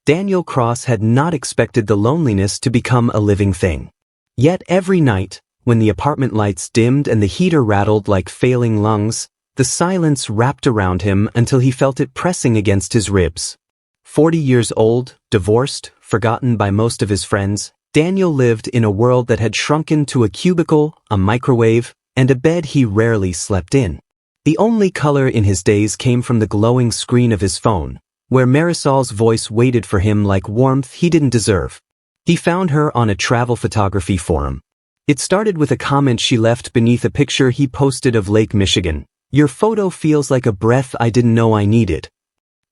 Daniel Cross had not expected the loneliness to become a living thing. Yet every night, when the apartment lights dimmed and the heater rattled like failing lungs, the silence wrapped around him until he felt it pressing against his ribs. 40 years old, divorced, forgotten by most of his friends, Daniel lived in a world that had shrunken to a cubicle, a microwave, and a bed he rarely slept in. The only color in his days came from the glowing screen of his phone, where Marisol's voice waited for him like warmth he didn't deserve. He found her on a travel photography forum. It started with a comment she left beneath a picture he posted of Lake Michigan. "Your photo feels like a breath I didn't know I needed."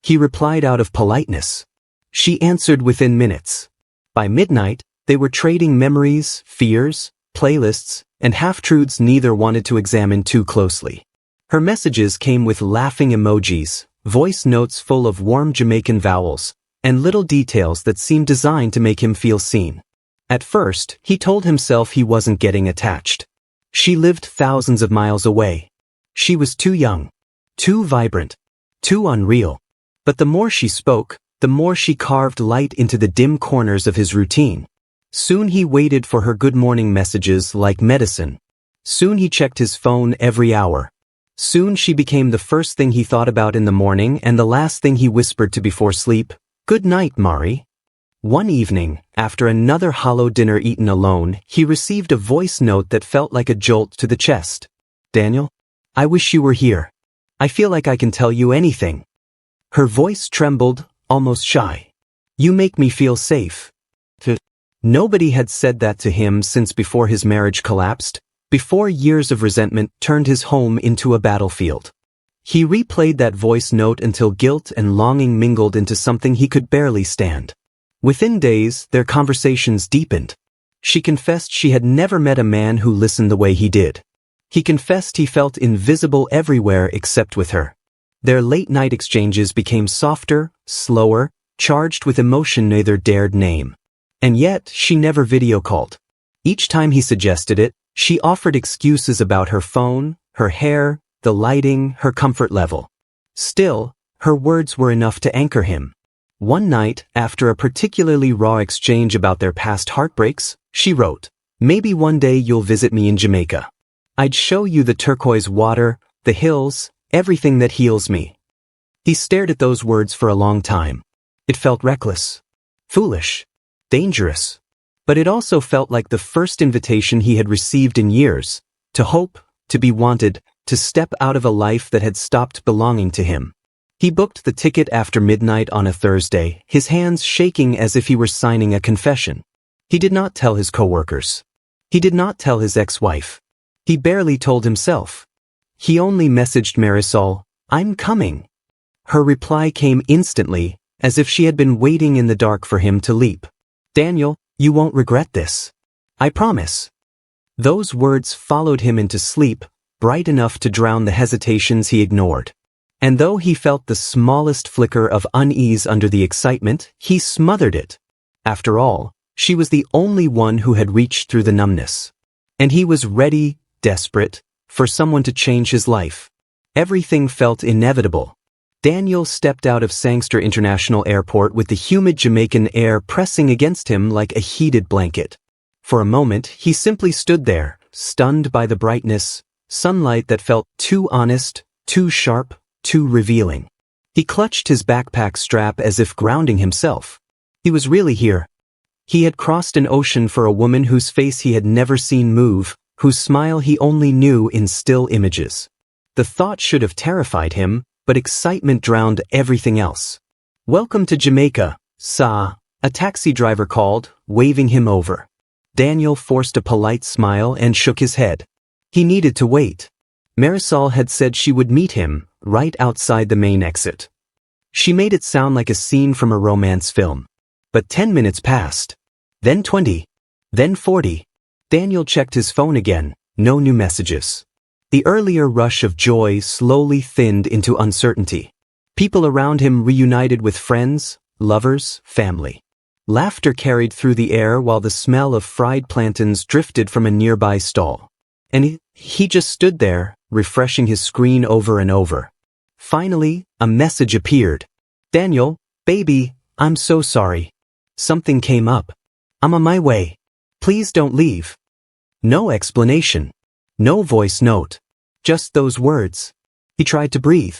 He replied out of politeness. She answered within minutes. By midnight, they were trading memories, fears, playlists, and half-truths neither wanted to examine too closely. Her messages came with laughing emojis, voice notes full of warm Jamaican vowels, and little details that seemed designed to make him feel seen. At first, he told himself he wasn't getting attached. She lived thousands of miles away. She was too young, too vibrant, too unreal. But the more she spoke, the more she carved light into the dim corners of his routine. Soon he waited for her good morning messages like medicine. Soon he checked his phone every hour. Soon she became the first thing he thought about in the morning and the last thing he whispered to before sleep. "Good night, Mari." One evening, after another hollow dinner eaten alone, he received a voice note that felt like a jolt to the chest. "Daniel, I wish you were here. I feel like I can tell you anything." Her voice trembled, almost shy. "You make me feel safe." Nobody had said that to him since before his marriage collapsed, before years of resentment turned his home into a battlefield. He replayed that voice note until guilt and longing mingled into something he could barely stand. Within days, their conversations deepened. She confessed she had never met a man who listened the way he did. He confessed he felt invisible everywhere except with her. Their late-night exchanges became softer, slower, charged with emotion neither dared name. And yet, she never video-called. Each time he suggested it, she offered excuses about her phone, her hair, the lighting, her comfort level. Still, her words were enough to anchor him. One night, after a particularly raw exchange about their past heartbreaks, she wrote, "Maybe one day you'll visit me in Jamaica. I'd show you the turquoise water, the hills, everything that heals me." He stared at those words for a long time. It felt reckless, foolish, dangerous. But it also felt like the first invitation he had received in years, to hope, to be wanted, to step out of a life that had stopped belonging to him. He booked the ticket after midnight on a Thursday, his hands shaking as if he were signing a confession. He did not tell his coworkers. He did not tell his ex-wife. He barely told himself. He only messaged Marisol, "I'm coming." Her reply came instantly, as if she had been waiting in the dark for him to leap. "Daniel, you won't regret this. I promise." Those words followed him into sleep, bright enough to drown the hesitations he ignored. And though he felt the smallest flicker of unease under the excitement, he smothered it. After all, she was the only one who had reached through the numbness. And he was ready, desperate, for someone to change his life. Everything felt inevitable. Daniel stepped out of Sangster International Airport with the humid Jamaican air pressing against him like a heated blanket. For a moment, he simply stood there, stunned by the brightness, sunlight that felt too honest, too sharp, too revealing. He clutched his backpack strap as if grounding himself. He was really here. He had crossed an ocean for a woman whose face he had never seen move, whose smile he only knew in still images. The thought should have terrified him, but excitement drowned everything else. "Welcome to Jamaica, sir," a taxi driver called, waving him over. Daniel forced a polite smile and shook his head. He needed to wait. Marisol had said she would meet him, right outside the main exit. She made it sound like a scene from a romance film. But 10 minutes passed. Then 20. Then 40. Daniel checked his phone again, no new messages. The earlier rush of joy slowly thinned into uncertainty. People around him reunited with friends, lovers, family. Laughter carried through the air while the smell of fried plantains drifted from a nearby stall. And he just stood there, refreshing his screen over and over. Finally, a message appeared. "Daniel, baby, I'm so sorry. Something came up. I'm on my way. Please don't leave. No explanation. No voice note. Just those words. He tried to breathe.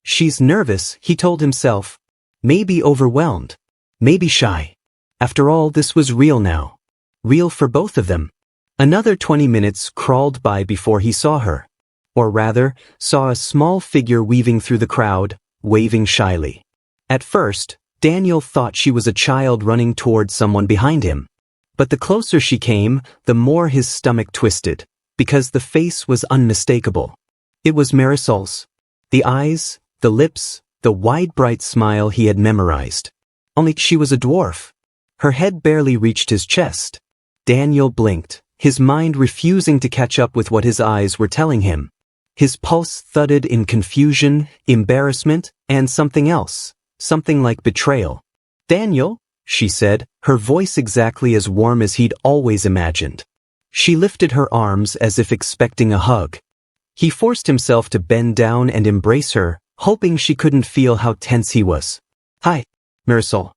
She's nervous, he told himself. Maybe overwhelmed. Maybe shy. After all, this was real now. Real for both of them. Another 20 minutes crawled by before he saw her. Or rather, saw a small figure weaving through the crowd, waving shyly. At first, Daniel thought she was a child running toward someone behind him. But the closer she came, the more his stomach twisted, because the face was unmistakable. It was Marisol's. The eyes, the lips, the wide bright smile he had memorized. Only she was a dwarf. Her head barely reached his chest. Daniel blinked, his mind refusing to catch up with what his eyes were telling him. His pulse thudded in confusion, embarrassment, and something else, something like betrayal. "Daniel," she said, her voice exactly as warm as he'd always imagined. She lifted her arms as if expecting a hug. He forced himself to bend down and embrace her, hoping she couldn't feel how tense he was. "Hi, Marisol."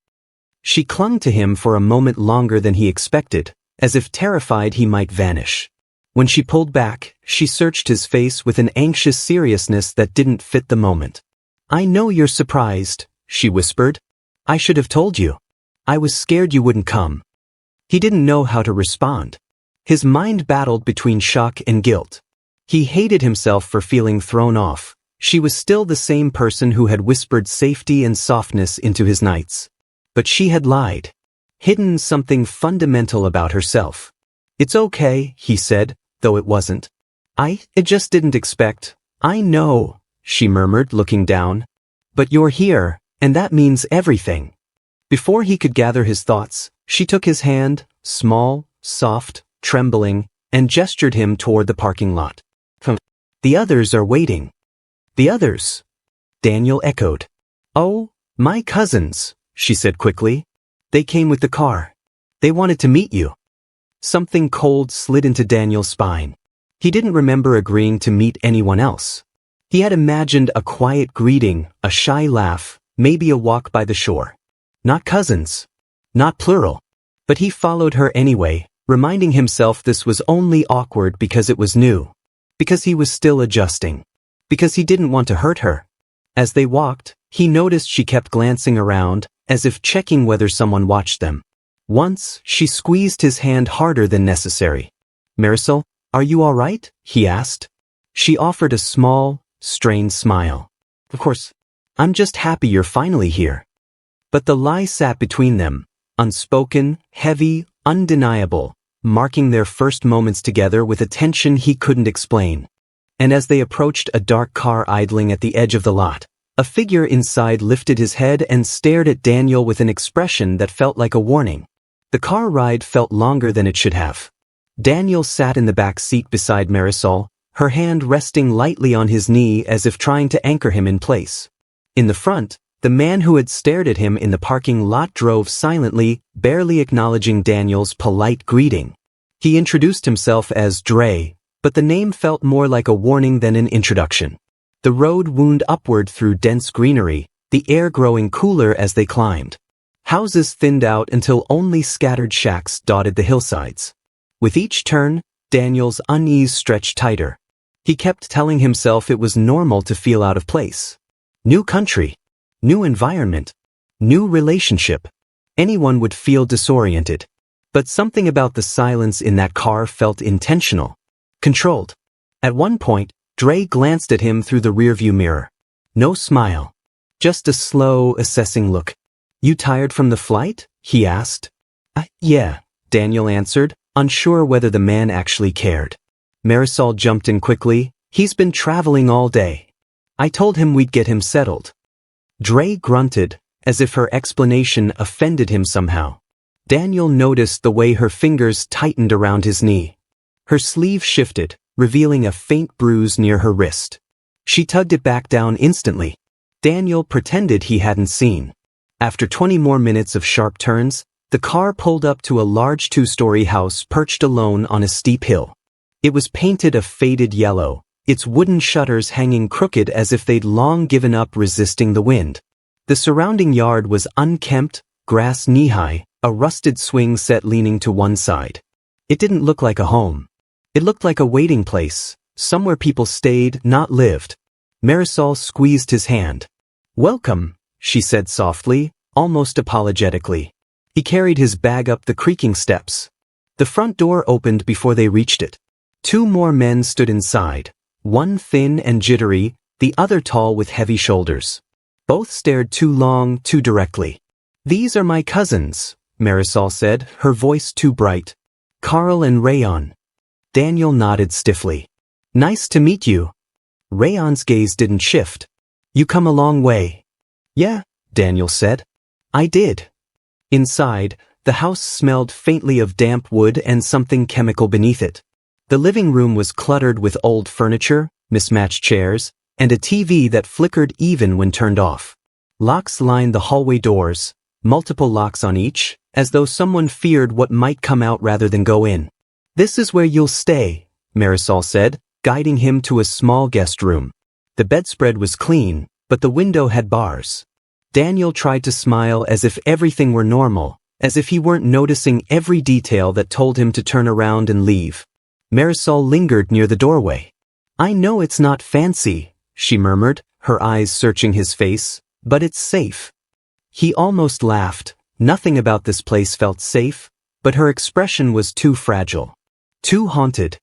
She clung to him for a moment longer than he expected, as if terrified he might vanish. When she pulled back, she searched his face with an anxious seriousness that didn't fit the moment. "I know you're surprised," she whispered. "I should have told you. I was scared you wouldn't come." He didn't know how to respond. His mind battled between shock and guilt. He hated himself for feeling thrown off. She was still the same person who had whispered safety and softness into his nights. But she had lied. Hidden something fundamental about herself. "It's okay," he said, though it wasn't. I just didn't expect." "I know," she murmured, looking down. "But you're here, and that means everything." Before he could gather his thoughts, she took his hand, small, soft, trembling, and gestured him toward the parking lot. "The others are waiting." "The others?" Daniel echoed. "Oh, my cousins," she said quickly. "They came with the car. They wanted to meet you." Something cold slid into Daniel's spine. He didn't remember agreeing to meet anyone else. He had imagined a quiet greeting, a shy laugh, maybe a walk by the shore. Not cousins. Not plural. But he followed her anyway, reminding himself this was only awkward because it was new. Because he was still adjusting. Because he didn't want to hurt her. As they walked, he noticed she kept glancing around, as if checking whether someone watched them. Once, she squeezed his hand harder than necessary. "Marisol, are you all right?" he asked. She offered a small, strained smile. "Of course. I'm just happy you're finally here." But the lie sat between them, unspoken, heavy, undeniable, marking their first moments together with a tension he couldn't explain. And as they approached a dark car idling at the edge of the lot, a figure inside lifted his head and stared at Daniel with an expression that felt like a warning. The car ride felt longer than it should have. Daniel sat in the back seat beside Marisol, her hand resting lightly on his knee as if trying to anchor him in place. In the front, the man who had stared at him in the parking lot drove silently, barely acknowledging Daniel's polite greeting. He introduced himself as Dre, but the name felt more like a warning than an introduction. The road wound upward through dense greenery, the air growing cooler as they climbed. Houses thinned out until only scattered shacks dotted the hillsides. With each turn, Daniel's unease stretched tighter. He kept telling himself it was normal to feel out of place. New country. New environment. New relationship. Anyone would feel disoriented. But something about the silence in that car felt intentional. Controlled. At one point, Dre glanced at him through the rearview mirror. No smile. Just a slow, assessing look. "You tired from the flight?" he asked. Yeah," Daniel answered, unsure whether the man actually cared. Marisol jumped in quickly. "He's been traveling all day. I told him we'd get him settled." Dre grunted, as if her explanation offended him somehow. Daniel noticed the way her fingers tightened around his knee. Her sleeve shifted, revealing a faint bruise near her wrist. She tugged it back down instantly. Daniel pretended he hadn't seen. After 20 more minutes of sharp turns, the car pulled up to a large 2-story house perched alone on a steep hill. It was painted a faded yellow, its wooden shutters hanging crooked as if they'd long given up resisting the wind. The surrounding yard was unkempt, grass knee-high, a rusted swing set leaning to one side. It didn't look like a home. It looked like a waiting place, somewhere people stayed, not lived. Marisol squeezed his hand. "Welcome," she said softly, almost apologetically. He carried his bag up the creaking steps. The front door opened before they reached it. 2 more men stood inside, one thin and jittery, the other tall with heavy shoulders. Both stared too long, too directly. "These are my cousins," Marisol said, her voice too bright. "Carl and Rayon." Daniel nodded stiffly. "Nice to meet you." Rayon's gaze didn't shift. "You come a long way." "Yeah," Daniel said. "I did." Inside, the house smelled faintly of damp wood and something chemical beneath it. The living room was cluttered with old furniture, mismatched chairs, and a TV that flickered even when turned off. Locks lined the hallway doors, multiple locks on each, as though someone feared what might come out rather than go in. "This is where you'll stay," Marisol said, guiding him to a small guest room. The bedspread was clean, but the window had bars. Daniel tried to smile as if everything were normal, as if he weren't noticing every detail that told him to turn around and leave. Marisol lingered near the doorway. "I know it's not fancy," she murmured, her eyes searching his face, "but it's safe." He almost laughed. Nothing about this place felt safe, but her expression was too fragile. Too haunted.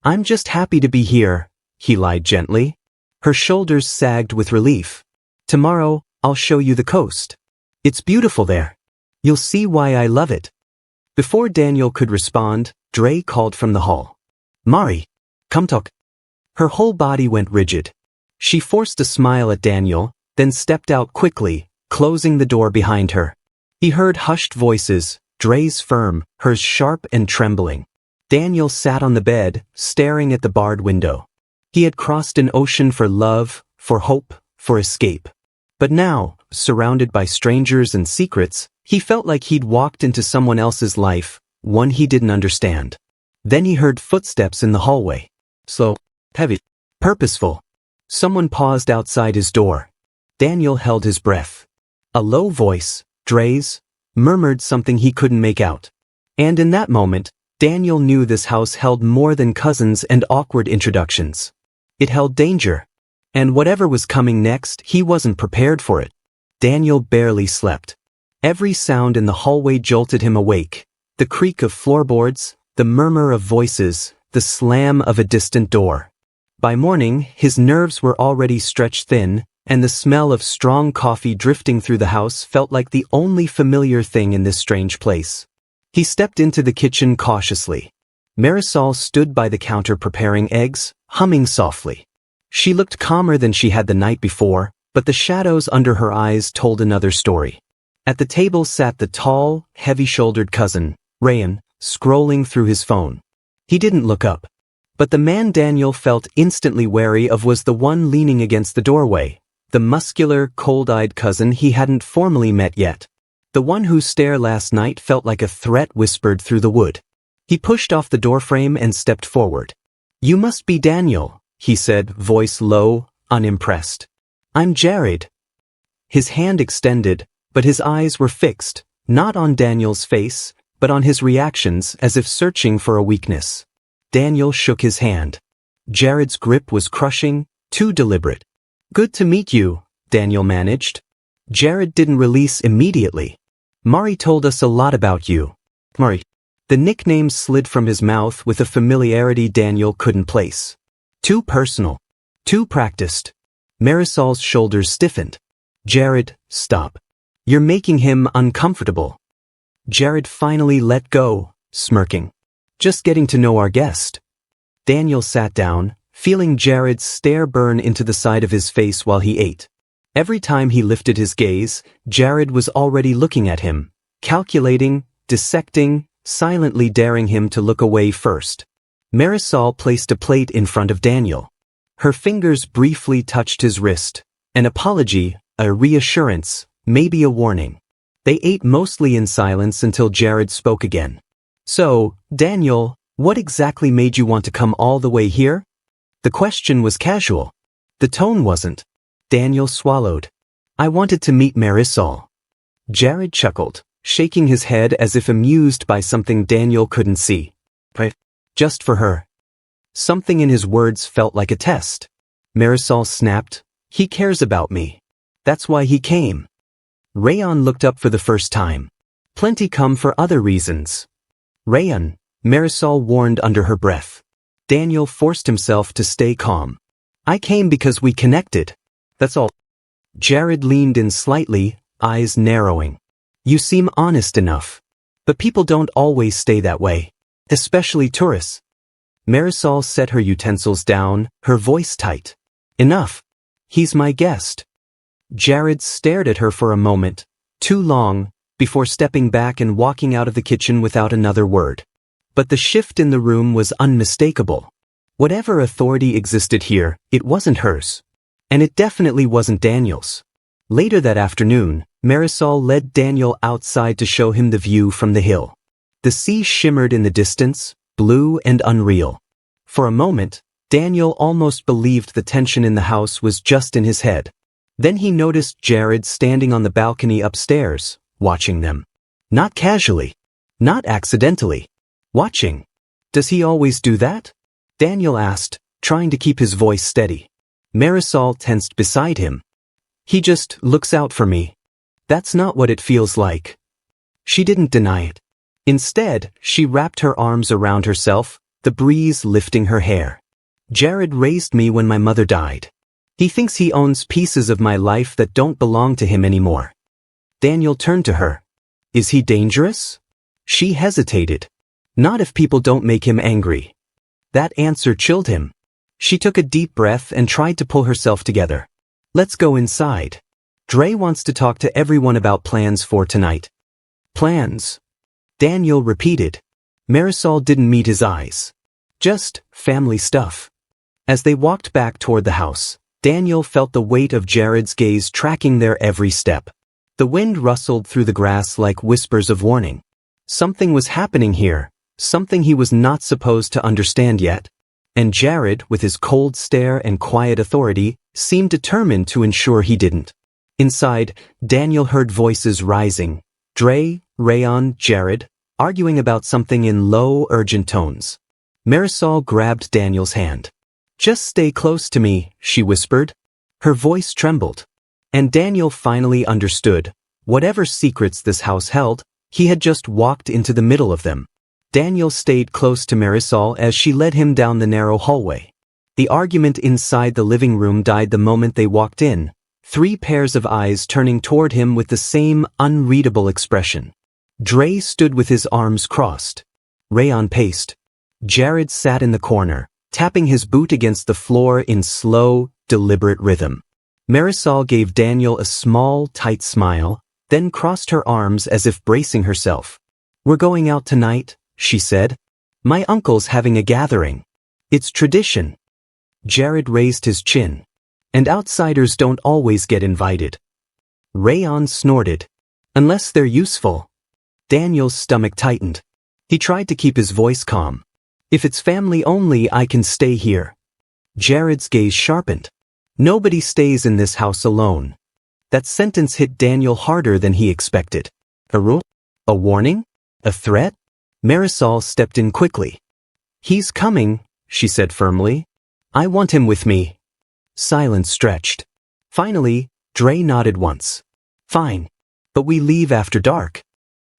"I'm just happy to be here," he lied gently. Her shoulders sagged with relief. "Tomorrow, I'll show you the coast. It's beautiful there. You'll see why I love it." Before Daniel could respond, Dre called from the hall. "Mari, come talk." Her whole body went rigid. She forced a smile at Daniel, then stepped out quickly, closing the door behind her. He heard hushed voices, Dre's firm, hers sharp and trembling. Daniel sat on the bed, staring at the barred window. He had crossed an ocean for love, for hope, for escape. But now, surrounded by strangers and secrets, he felt like he'd walked into someone else's life, one he didn't understand. Then he heard footsteps in the hallway. Slow, heavy, purposeful. Someone paused outside his door. Daniel held his breath. A low voice, Dre's, murmured something he couldn't make out. And in that moment, Daniel knew this house held more than cousins and awkward introductions. It held danger. And whatever was coming next, he wasn't prepared for it. Daniel barely slept. Every sound in the hallway jolted him awake. The creak of floorboards, the murmur of voices, the slam of a distant door. By morning, his nerves were already stretched thin, and the smell of strong coffee drifting through the house felt like the only familiar thing in this strange place. He stepped into the kitchen cautiously. Marisol stood by the counter preparing eggs, humming softly. She looked calmer than she had the night before, but the shadows under her eyes told another story. At the table sat the tall, heavy-shouldered cousin, Rayon, scrolling through his phone. He didn't look up. But the man Daniel felt instantly wary of was the one leaning against the doorway, the muscular, cold-eyed cousin he hadn't formally met yet. The one whose stare last night felt like a threat whispered through the wood. He pushed off the doorframe and stepped forward. "You must be Daniel," he said, voice low, unimpressed. "I'm Jared." His hand extended, but his eyes were fixed, not on Daniel's face, but on his reactions as if searching for a weakness. Daniel shook his hand. Jared's grip was crushing, too deliberate. "Good to meet you," Daniel managed. Jared didn't release immediately. "Mari told us a lot about you." "Mari." The nickname slid from his mouth with a familiarity Daniel couldn't place. Too personal. Too practiced. Marisol's shoulders stiffened. "Jared, stop. You're making him uncomfortable." Jared finally let go, smirking. "Just getting to know our guest." Daniel sat down, feeling Jared's stare burn into the side of his face while he ate. Every time he lifted his gaze, Jared was already looking at him, calculating, dissecting, silently daring him to look away first. Marisol placed a plate in front of Daniel. Her fingers briefly touched his wrist. An apology, a reassurance, maybe a warning. They ate mostly in silence until Jared spoke again. "So, Daniel, what exactly made you want to come all the way here?" The question was casual. The tone wasn't. Daniel swallowed. I wanted to meet Marisol. Jared chuckled, shaking his head as if amused by something Daniel couldn't see. But just for her. Something in his words felt like a test. Marisol snapped, "He cares about me. That's why he came." Rayon looked up for the first time. "Plenty come for other reasons." "Rayon," Marisol warned under her breath. Daniel forced himself to stay calm. "I came because we connected. That's all." Jared leaned in slightly, eyes narrowing. "You seem honest enough. But people don't always stay that way. Especially tourists." Marisol set her utensils down, her voice tight. "Enough. He's my guest." Jared stared at her for a moment, too long, before stepping back and walking out of the kitchen without another word. But the shift in the room was unmistakable. Whatever authority existed here, it wasn't hers. And it definitely wasn't Daniel's. Later that afternoon, Marisol led Daniel outside to show him the view from the hill. The sea shimmered in the distance, blue and unreal. For a moment, Daniel almost believed the tension in the house was just in his head. Then he noticed Jared standing on the balcony upstairs, watching them. Not casually. Not accidentally. Watching. "Does he always do that?" Daniel asked, trying to keep his voice steady. Marisol tensed beside him. "He just looks out for me. That's not what it feels like." She didn't deny it. Instead, she wrapped her arms around herself, the breeze lifting her hair. "Jared raised me when my mother died. He thinks he owns pieces of my life that don't belong to him anymore." Daniel turned to her. "Is he dangerous?" She hesitated. "Not if people don't make him angry." That answer chilled him. She took a deep breath and tried to pull herself together. "Let's go inside. Dre wants to talk to everyone about plans for tonight." "Plans?" Daniel repeated. Marisol didn't meet his eyes. "Just family stuff." As they walked back toward the house, Daniel felt the weight of Jared's gaze tracking their every step. The wind rustled through the grass like whispers of warning. Something was happening here, something he was not supposed to understand yet. And Jared, with his cold stare and quiet authority, seemed determined to ensure he didn't. Inside, Daniel heard voices rising. Dre, Rayon, Jared, arguing about something in low, urgent tones. Marisol grabbed Daniel's hand. "Just stay close to me," she whispered. Her voice trembled. And Daniel finally understood. Whatever secrets this house held, he had just walked into the middle of them. Daniel stayed close to Marisol as she led him down the narrow hallway. The argument inside the living room died the moment they walked in, 3 pairs of eyes turning toward him with the same unreadable expression. Dre stood with his arms crossed. Rayon paced. Jared sat in the corner, tapping his boot against the floor in slow, deliberate rhythm. Marisol gave Daniel a small, tight smile, then crossed her arms as if bracing herself. "We're going out tonight," she said. "My uncle's having a gathering. It's tradition." Jared raised his chin. "And outsiders don't always get invited." Rayon snorted. "Unless they're useful." Daniel's stomach tightened. He tried to keep his voice calm. "If it's family only, I can stay here." Jared's gaze sharpened. "Nobody stays in this house alone." That sentence hit Daniel harder than he expected. A rule? A warning? A threat? Marisol stepped in quickly. "He's coming," she said firmly. "I want him with me." Silence stretched. Finally, Dre nodded once. "Fine. But we leave after dark."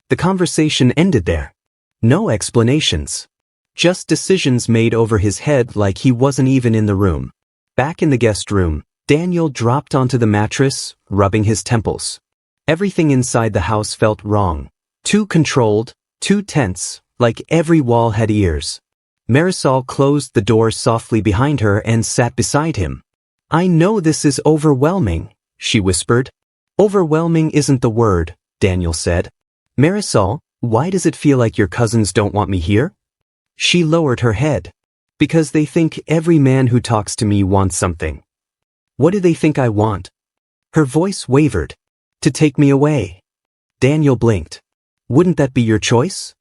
The conversation ended there. No explanations. Just decisions made over his head like he wasn't even in the room. Back in the guest room, Daniel dropped onto the mattress, rubbing his temples. Everything inside the house felt wrong. Too controlled, too tense, like every wall had ears. Marisol closed the door softly behind her and sat beside him. "I know this is overwhelming," she whispered. "Overwhelming isn't the word," Daniel said. "Marisol, why does it feel like your cousins don't want me here?" She lowered her head. "Because they think every man who talks to me wants something." "What do they think I want?" Her voice wavered. "To take me away." Daniel blinked. "Wouldn't that be your choice?"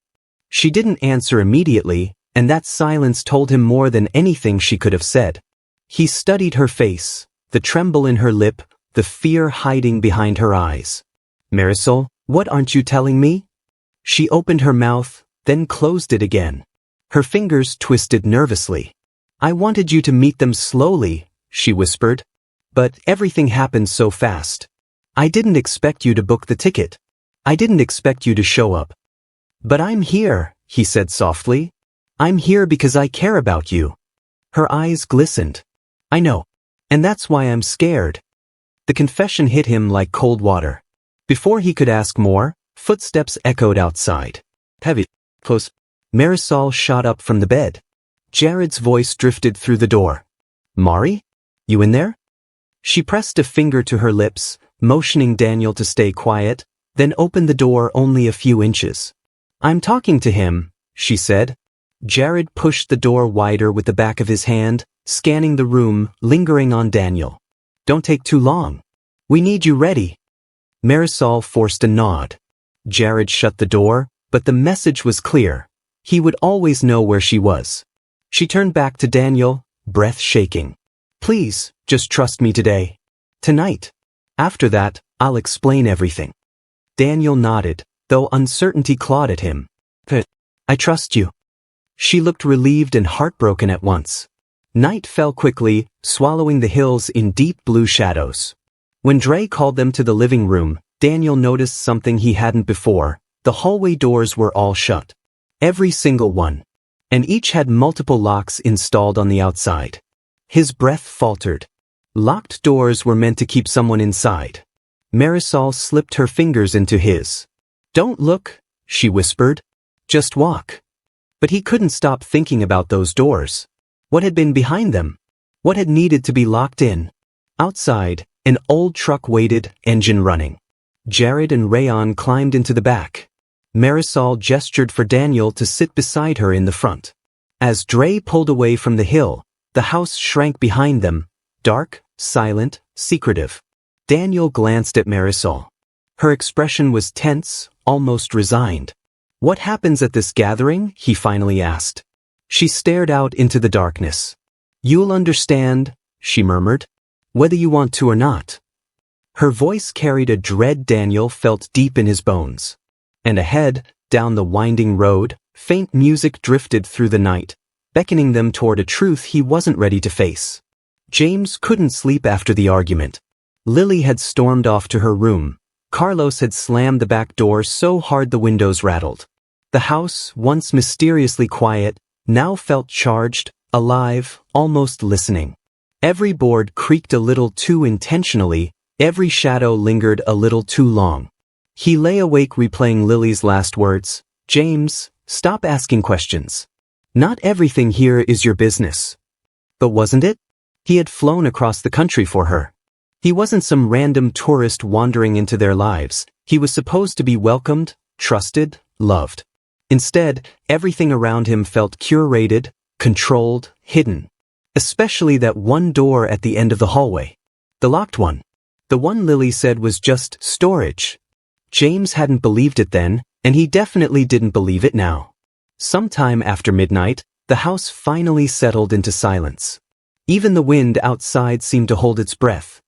She didn't answer immediately, and that silence told him more than anything she could have said. He studied her face, the tremble in her lip, the fear hiding behind her eyes. Marisol, what aren't you telling me? She opened her mouth, then closed it again. Her fingers twisted nervously. I wanted you to meet them slowly, she whispered. But everything happened so fast. I didn't expect you to book the ticket. I didn't expect you to show up. But I'm here, he said softly. I'm here because I care about you. Her eyes glistened. I know. And that's why I'm scared. The confession hit him like cold water. Before he could ask more, footsteps echoed outside. Heavy. Close. Marisol shot up from the bed. Jared's voice drifted through the door. Mari? You in there? She pressed a finger to her lips, motioning Daniel to stay quiet, then opened the door only a few inches. I'm talking to him, she said. Jared pushed the door wider with the back of his hand, scanning the room, lingering on Daniel. Don't take too long. We need you ready. Marisol forced a nod. Jared shut the door, but the message was clear. He would always know where she was. She turned back to Daniel, breath shaking. Please, just trust me today. Tonight. After that, I'll explain everything. Daniel nodded, though uncertainty clawed at him. I trust you. She looked relieved and heartbroken at once. Night fell quickly, swallowing the hills in deep blue shadows. When Dre called them to the living room, Daniel noticed something he hadn't before. The hallway doors were all shut. Every single one. And each had multiple locks installed on the outside. His breath faltered. Locked doors were meant to keep someone inside. Marisol slipped her fingers into his. Don't look, she whispered. Just walk. But he couldn't stop thinking about those doors. What had been behind them? What had needed to be locked in? Outside, an old truck waited, engine running. Jared and Rayon climbed into the back. Marisol gestured for Daniel to sit beside her in the front. As Dre pulled away from the hill, the house shrank behind them, dark, silent, secretive. Daniel glanced at Marisol. Her expression was tense, almost resigned. What happens at this gathering? He finally asked. She stared out into the darkness. You'll understand, she murmured, whether you want to or not. Her voice carried a dread Daniel felt deep in his bones. And ahead, down the winding road, faint music drifted through the night, beckoning them toward a truth he wasn't ready to face. James couldn't sleep after the argument. Lily had stormed off to her room. Carlos had slammed the back door so hard the windows rattled. The house, once mysteriously quiet, now felt charged, alive, almost listening. Every board creaked a little too intentionally, every shadow lingered a little too long. He lay awake replaying Lily's last words. James, stop asking questions. Not everything here is your business. But wasn't it? He had flown across the country for her. He wasn't some random tourist wandering into their lives. He was supposed to be welcomed, trusted, loved. Instead, everything around him felt curated, controlled, hidden. Especially that one door at the end of the hallway. The locked one. The one Lily said was just storage. James hadn't believed it then, and he definitely didn't believe it now. Sometime after midnight, the house finally settled into silence. Even the wind outside seemed to hold its breath.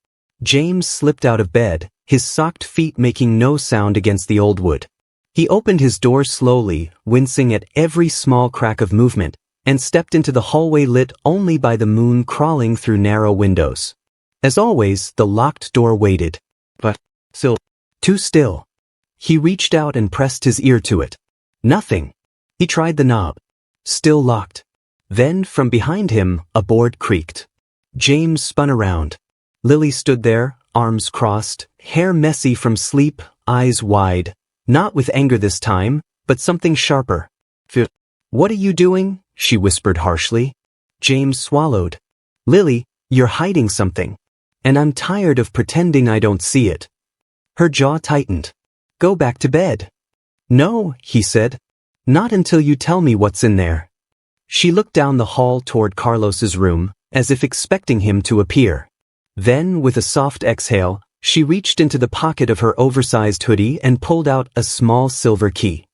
James slipped out of bed, his socked feet making no sound against the old wood. He opened his door slowly, wincing at every small crack of movement, and stepped into the hallway lit only by the moon crawling through narrow windows. As always, the locked door waited. But still, too still. He reached out and pressed his ear to it. Nothing. He tried the knob. Still locked. Then, from behind him, a board creaked. James spun around. Lily stood there, arms crossed, hair messy from sleep, eyes wide. Not with anger this time, but something sharper. What are you doing? She whispered harshly. James swallowed. Lily, you're hiding something. And I'm tired of pretending I don't see it. Her jaw tightened. Go back to bed. No, he said. Not until you tell me what's in there. She looked down the hall toward Carlos's room, as if expecting him to appear. Then, with a soft exhale, she reached into the pocket of her oversized hoodie and pulled out a small silver key.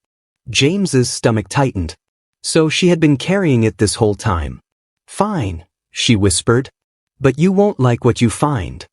James's stomach tightened. So she had been carrying it this whole time. Fine, she whispered. But you won't like what you find.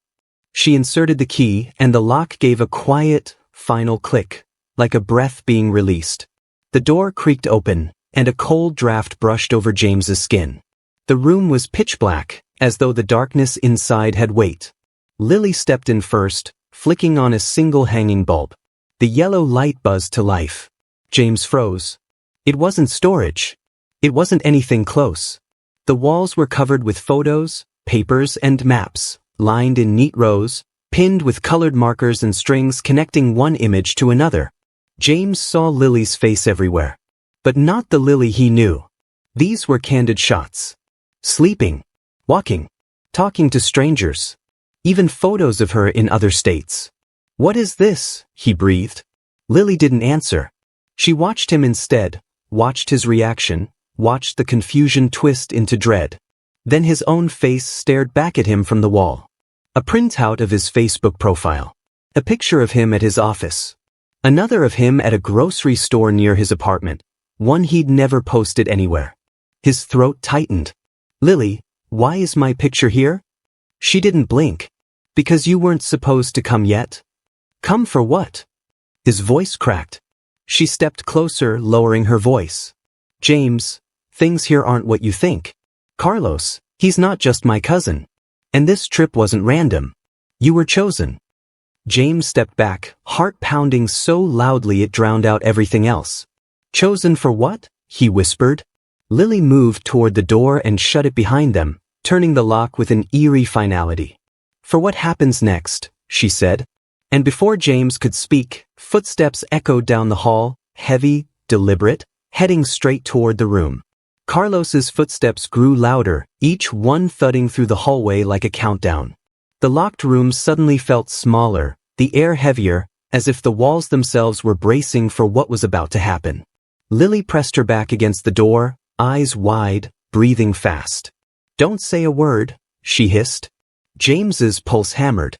She inserted the key and the lock gave a quiet, final click, like a breath being released. The door creaked open, and a cold draft brushed over James's skin. The room was pitch black, as though the darkness inside had weight. Lily stepped in first, flicking on a single hanging bulb. The yellow light buzzed to life. James froze. It wasn't storage. It wasn't anything close. The walls were covered with photos, papers, and maps, lined in neat rows, pinned with colored markers and strings connecting one image to another. James saw Lily's face everywhere. But not the Lily he knew. These were candid shots. Sleeping, walking, talking to strangers. Even photos of her in other states. "What is this?" he breathed. Lily didn't answer. She watched him instead, watched his reaction, watched the confusion twist into dread. Then his own face stared back at him from the wall. A printout of his Facebook profile. A picture of him at his office. Another of him at a grocery store near his apartment. One he'd never posted anywhere. His throat tightened. "Lily, why is my picture here?" She didn't blink. "Because you weren't supposed to come yet?" "Come for what?" His voice cracked. She stepped closer, lowering her voice. "James, things here aren't what you think. Carlos, he's not just my cousin. And this trip wasn't random. You were chosen." James stepped back, heart pounding so loudly it drowned out everything else. "Chosen for what?" he whispered. Lily moved toward the door and shut it behind them, turning the lock with an eerie finality. "For what happens next," she said. And before James could speak, footsteps echoed down the hall, heavy, deliberate, heading straight toward the room. Carlos's footsteps grew louder, each one thudding through the hallway like a countdown. The locked room suddenly felt smaller, the air heavier, as if the walls themselves were bracing for what was about to happen. Lily pressed her back against the door, eyes wide, breathing fast. "Don't say a word," she hissed. James's pulse hammered.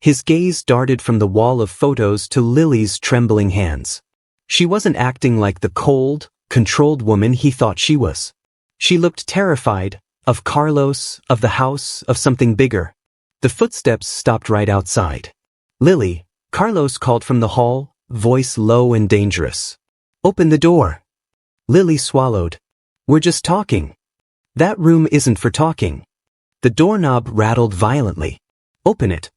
His gaze darted from the wall of photos to Lily's trembling hands. She wasn't acting like the cold, controlled woman he thought she was. She looked terrified, of Carlos, of the house, of something bigger. The footsteps stopped right outside. "Lily," Carlos called from the hall, voice low and dangerous. "Open the door." Lily swallowed. "We're just talking." "That room isn't for talking." The doorknob rattled violently. "Open it."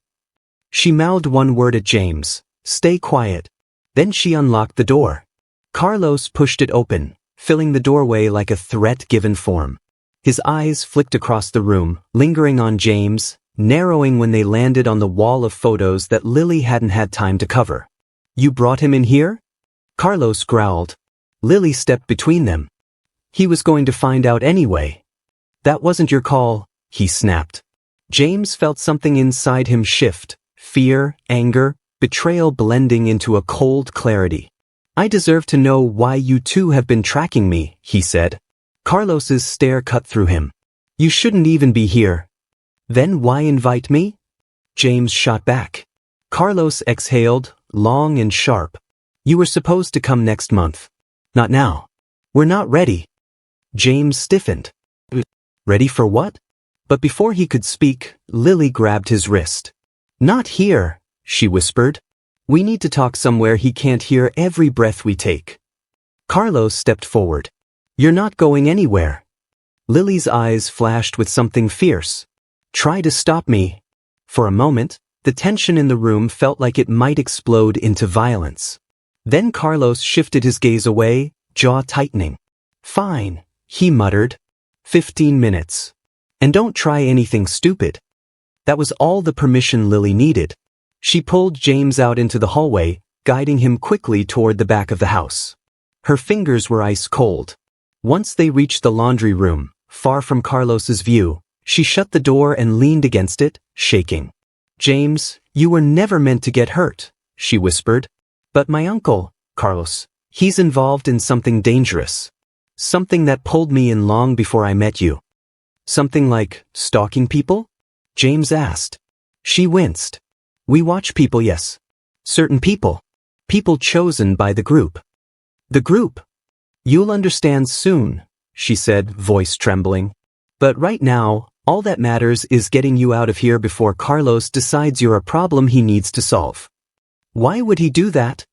She mouthed one word at James, "Stay quiet." Then she unlocked the door. Carlos pushed it open, filling the doorway like a threat given form. His eyes flicked across the room, lingering on James, narrowing when they landed on the wall of photos that Lily hadn't had time to cover. "You brought him in here?" Carlos growled. Lily stepped between them. "He was going to find out anyway." "That wasn't your call," he snapped. James felt something inside him shift, fear, anger, betrayal blending into a cold clarity. "I deserve to know why you two have been tracking me," he said. Carlos's stare cut through him. "You shouldn't even be here." "Then why invite me?" James shot back. Carlos exhaled, long and sharp. "You were supposed to come next month. Not now. We're not ready." James stiffened. "Ready for what?" But before he could speak, Lily grabbed his wrist. "Not here," she whispered. "We need to talk somewhere he can't hear every breath we take." Carlos stepped forward. "You're not going anywhere." Lily's eyes flashed with something fierce. "Try to stop me." For a moment, the tension in the room felt like it might explode into violence. Then Carlos shifted his gaze away, jaw tightening. "Fine," he muttered. 15 minutes. And don't try anything stupid." That was all the permission Lily needed. She pulled James out into the hallway, guiding him quickly toward the back of the house. Her fingers were ice cold. Once they reached the laundry room, far from Carlos's view, she shut the door and leaned against it, shaking. "James, you were never meant to get hurt," she whispered. "But my uncle, Carlos, he's involved in something dangerous. Something that pulled me in long before I met you." "Something like stalking people?" James asked. She winced. "We watch people, yes. Certain people. People chosen by the group." "The group?" "You'll understand soon," she said, voice trembling. "But right now, All that matters is getting you out of here before Carlos decides you're a problem he needs to solve. Why would he do that?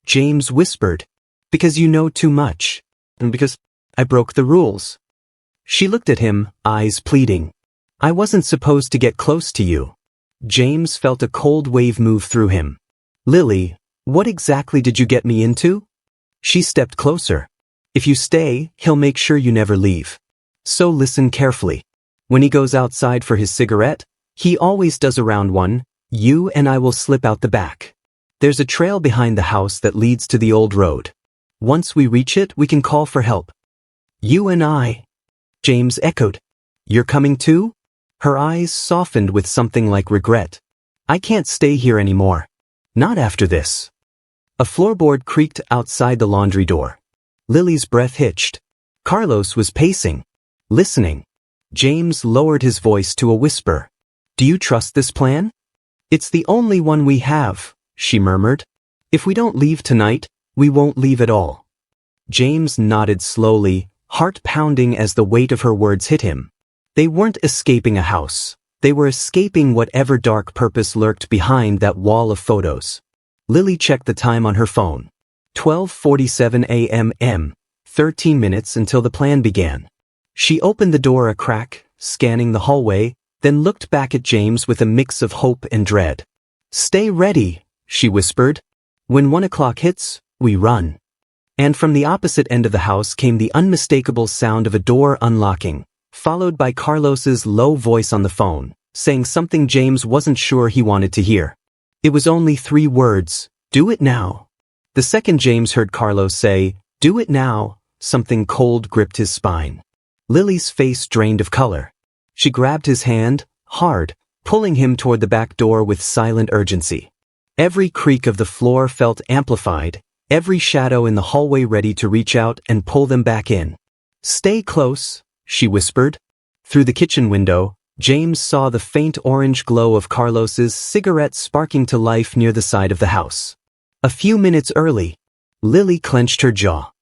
James whispered. Because you know too much. And because I broke the rules. She looked at him, eyes pleading. I wasn't supposed to get close to you. James felt a cold wave move through him. Lily, what exactly did you get me into? She stepped closer. If you stay, he'll make sure you never leave. So listen carefully. When he goes outside for his cigarette, he always does a round one, you and I will slip out the back. There's a trail behind the house that leads to the old road. Once we reach it, we can call for help. You and I. James echoed. You're coming too? Her eyes softened with something like regret. I can't stay here anymore. Not after this. A floorboard creaked outside the laundry door. Lily's breath hitched. Carlos was pacing, listening. James lowered his voice to a whisper. Do you trust this plan? It's the only one we have, she murmured. If we don't leave tonight, we won't leave at all. James nodded slowly, heart pounding as the weight of her words hit him. They weren't escaping a house. They were escaping whatever dark purpose lurked behind that wall of photos. Lily checked the time on her phone. 12:47 a.m. 13 minutes until the plan began. She opened the door a crack, scanning the hallway, then looked back at James with a mix of hope and dread. Stay ready, she whispered. When 1 o'clock hits, we run. And from the opposite end of the house came the unmistakable sound of a door unlocking, followed by Carlos's low voice on the phone, saying something James wasn't sure he wanted to hear. It was only 3 words, do it now. The second James heard Carlos say, do it now, something cold gripped his spine. Lily's face drained of color. She grabbed his hand, hard, pulling him toward the back door with silent urgency. Every creak of the floor felt amplified, every shadow in the hallway ready to reach out and pull them back in. Stay close, she whispered. Through the kitchen window, James saw the faint orange glow of Carlos's cigarette sparking to life near the side of the house. A few minutes early, Lily clenched her jaw.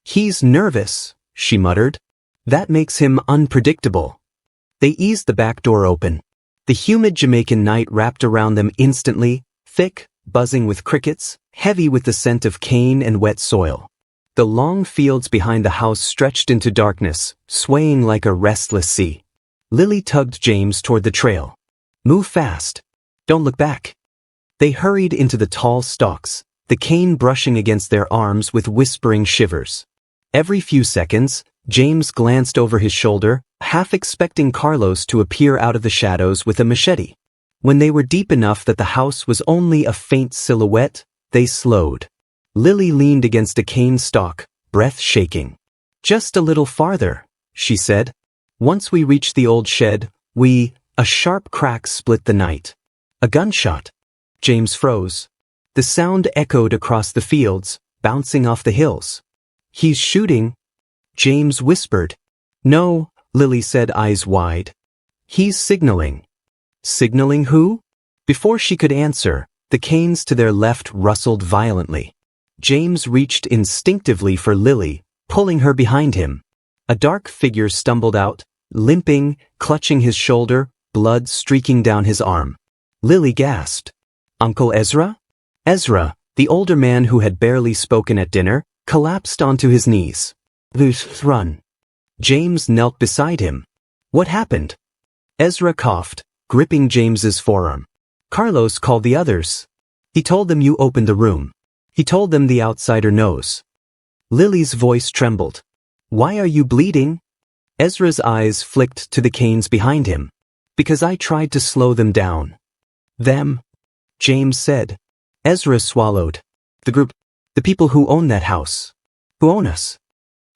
He's nervous, she muttered. That makes him unpredictable. They eased the back door open. The humid Jamaican night wrapped around them instantly, thick, buzzing with crickets, heavy with the scent of cane and wet soil. The long fields behind the house stretched into darkness, swaying like a restless sea. Lily tugged James toward the trail. Move fast. Don't look back. They hurried into the tall stalks, the cane brushing against their arms with whispering shivers. Every few seconds, James glanced over his shoulder, half expecting Carlos to appear out of the shadows with a machete. When they were deep enough that the house was only a faint silhouette, they slowed. Lily leaned against a cane stalk, breath shaking. Just a little farther, she said. Once we reached the old shed, a sharp crack split the night. A gunshot. James froze. The sound echoed across the fields, bouncing off the hills. He's shooting, James whispered. No, Lily said, eyes wide. He's signaling. Signaling who? Before she could answer, the canes to their left rustled violently. James reached instinctively for Lily, pulling her behind him. A dark figure stumbled out, limping, clutching his shoulder, blood streaking down his arm. Lily gasped. Uncle Ezra? Ezra, the older man who had barely spoken at dinner, collapsed onto his knees. Run. James knelt beside him. What happened? Ezra coughed, gripping James's forearm. Carlos called the others. He told them you opened the room. He told them the outsider knows. Lily's voice trembled. Why are you bleeding? Ezra's eyes flicked to the canes behind him. Because I tried to slow them down. Them? James said. Ezra swallowed. The group, the people who own that house. Who own us.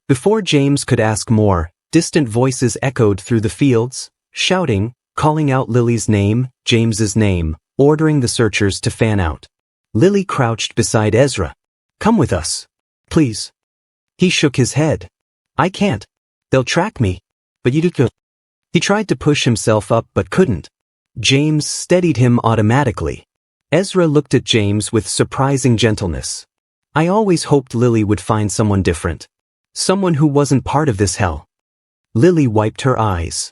Before James could ask more, distant voices echoed through the fields, shouting, calling out Lily's name, James's name, ordering the searchers to fan out. Lily crouched beside Ezra. Come with us. Please. He shook his head. I can't. They'll track me. But you do. He tried to push himself up but couldn't. James steadied him automatically. Ezra looked at James with surprising gentleness. I always hoped Lily would find someone different. Someone who wasn't part of this hell. Lily wiped her eyes.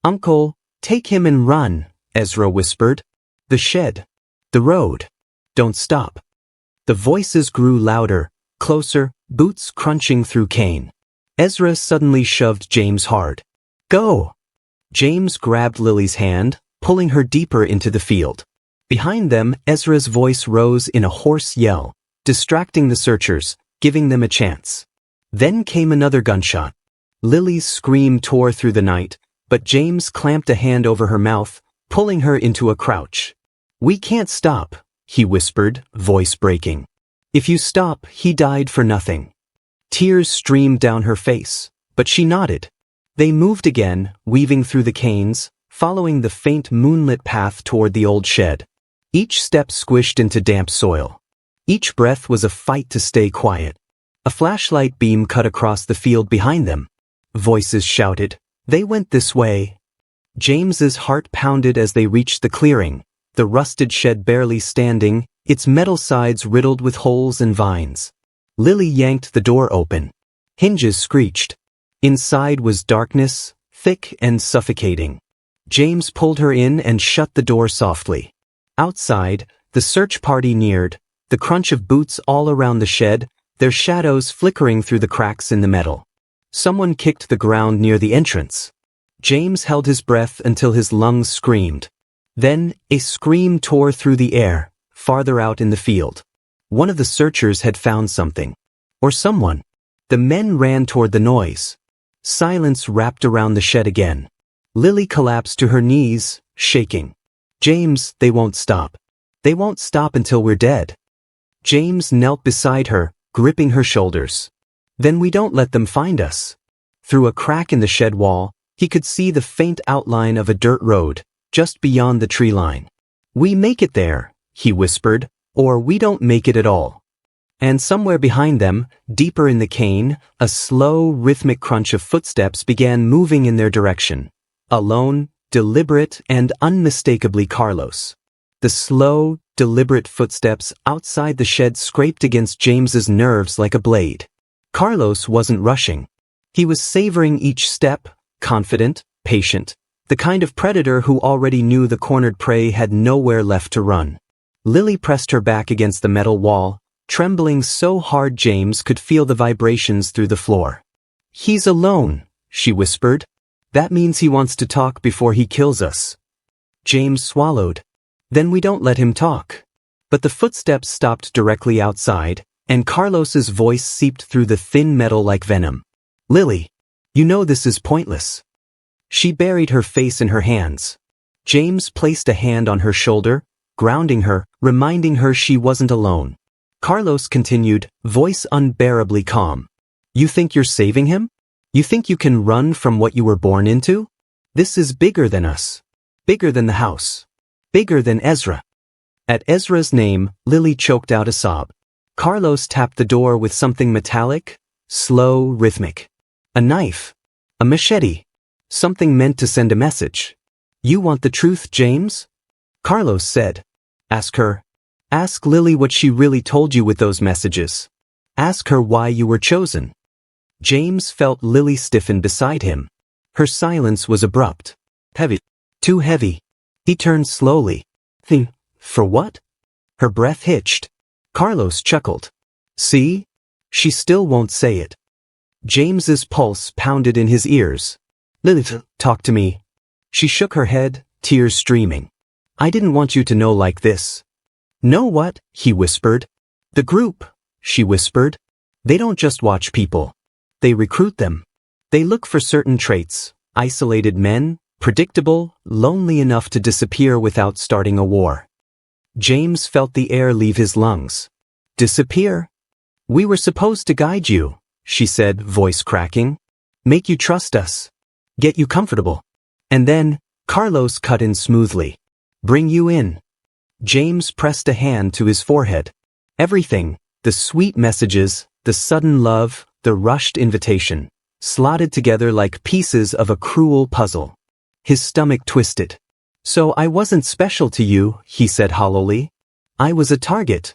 "Uncle, take him and run," Ezra whispered. "The shed. The road. Don't stop." The voices grew louder, closer, boots crunching through cane. Ezra suddenly shoved James hard. "Go!" James grabbed Lily's hand, pulling her deeper into the field. Behind them, Ezra's voice rose in a hoarse yell, distracting the searchers, giving them a chance. Then came another gunshot. Lily's scream tore through the night, but James clamped a hand over her mouth, pulling her into a crouch. "We can't stop," he whispered, voice breaking. "If you stop, he died for nothing." Tears streamed down her face, but she nodded. They moved again, weaving through the canes, following the faint moonlit path toward the old shed. Each step squished into damp soil. Each breath was a fight to stay quiet. A flashlight beam cut across the field behind them. Voices shouted, "They went this way." James's heart pounded as they reached the clearing, the rusted shed barely standing, its metal sides riddled with holes and vines. Lily yanked the door open. Hinges screeched. Inside was darkness, thick and suffocating. James pulled her in and shut the door softly. Outside, the search party neared, the crunch of boots all around the shed, their shadows flickering through the cracks in the metal. Someone kicked the ground near the entrance. James held his breath until his lungs screamed. Then, a scream tore through the air, farther out in the field. One of the searchers had found something. Or someone. The men ran toward the noise. Silence wrapped around the shed again. Lily collapsed to her knees, shaking. "James, they won't stop. They won't stop until we're dead." James knelt beside her, gripping her shoulders. "Then we don't let them find us." Through a crack in the shed wall, he could see the faint outline of a dirt road, just beyond the tree line. "We make it there," he whispered, "or we don't make it at all." And somewhere behind them, deeper in the cane, a slow, rhythmic crunch of footsteps began moving in their direction. Alone, deliberate, and unmistakably Carlos. The slow, deliberate footsteps outside the shed scraped against James's nerves like a blade. Carlos wasn't rushing. He was savoring each step, confident, patient, the kind of predator who already knew the cornered prey had nowhere left to run. Lily pressed her back against the metal wall, trembling so hard James could feel the vibrations through the floor. "He's alone," she whispered. "That means he wants to talk before he kills us." James swallowed. "Then we don't let him talk." But the footsteps stopped directly outside, and Carlos's voice seeped through the thin metal like venom. "Lily, you know this is pointless." She buried her face in her hands. James placed a hand on her shoulder, grounding her, reminding her she wasn't alone. Carlos continued, voice unbearably calm. "You think you're saving him? You think you can run from what you were born into? This is bigger than us. Bigger than the house. Bigger than Ezra." At Ezra's name, Lily choked out a sob. Carlos tapped the door with something metallic, slow, rhythmic. A knife. A machete. Something meant to send a message. "You want the truth, James?" Carlos said. "Ask her. Ask Lily what she really told you with those messages. Ask her why you were chosen." James felt Lily stiffen beside him. Her silence was abrupt. Heavy. Too heavy. He turned slowly. For what?" Her breath hitched. Carlos chuckled. "See? She still won't say it." James's pulse pounded in his ears. "Lily, talk to me." She shook her head, tears streaming. "I didn't want you to know like this." "Know what?" he whispered. "The group," she whispered. "They don't just watch people. They recruit them. They look for certain traits, isolated men, predictable, lonely enough to disappear without starting a war." James felt the air leave his lungs. "Disappear? We were supposed to guide you," she said, voice cracking. "Make you trust us. Get you comfortable." And then, Carlos cut in smoothly. "Bring you in." James pressed a hand to his forehead. Everything, the sweet messages, the sudden love, the rushed invitation, slotted together like pieces of a cruel puzzle. His stomach twisted. "So I wasn't special to you," he said hollowly. "I was a target."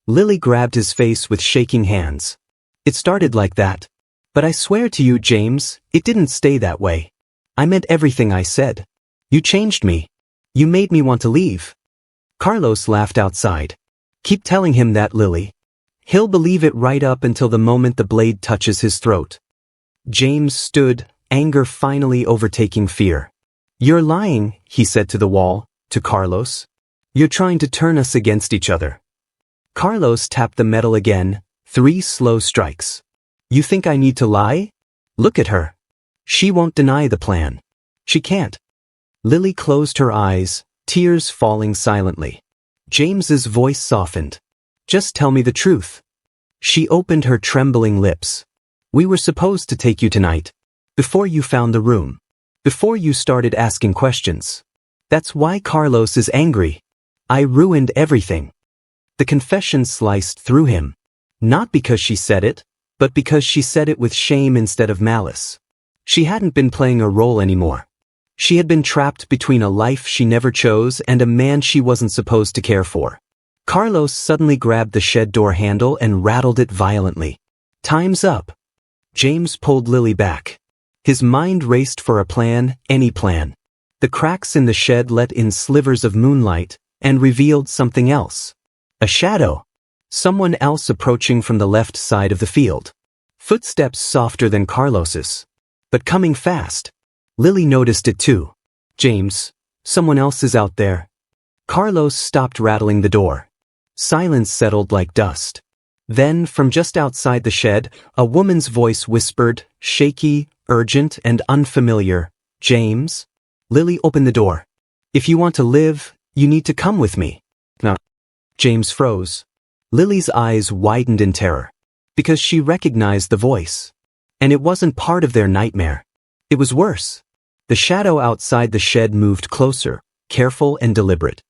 Lily grabbed his face with shaking hands. "It started like that. But I swear to you, James, it didn't stay that way. I meant everything I said. You changed me. You made me want to leave. Carlos laughed outside. Keep telling him that, Lily. He'll believe it right up until the moment the blade touches his throat. James stood, anger finally overtaking fear. You're lying, he said to the wall, to Carlos. You're trying to turn us against each other. Carlos tapped the metal again, 3 slow strikes. You think I need to lie? Look at her. She won't deny the plan. She can't. Lily closed her eyes, tears falling silently. James's voice softened. Just tell me the truth. She opened her trembling lips. We were supposed to take you tonight. Before you found the room. Before you started asking questions. That's why Carlos is angry. I ruined everything. The confession sliced through him. Not because she said it, but because she said it with shame instead of malice. She hadn't been playing a role anymore. She had been trapped between a life she never chose and a man she wasn't supposed to care for. Carlos suddenly grabbed the shed door handle and rattled it violently. Time's up. James pulled Lily back. His mind raced for a plan, any plan. The cracks in the shed let in slivers of moonlight and revealed something else. A shadow. Someone else approaching from the left side of the field. Footsteps softer than Carlos's. But coming fast. Lily noticed it too. James, someone else is out there. Carlos stopped rattling the door. Silence settled like dust. Then, from just outside the shed, a woman's voice whispered, shaky, urgent, and unfamiliar. James? Lily opened the door. If you want to live, you need to come with me. No. James froze. Lily's eyes widened in terror. Because she recognized the voice. And it wasn't part of their nightmare. It was worse. The shadow outside the shed moved closer, careful and deliberate.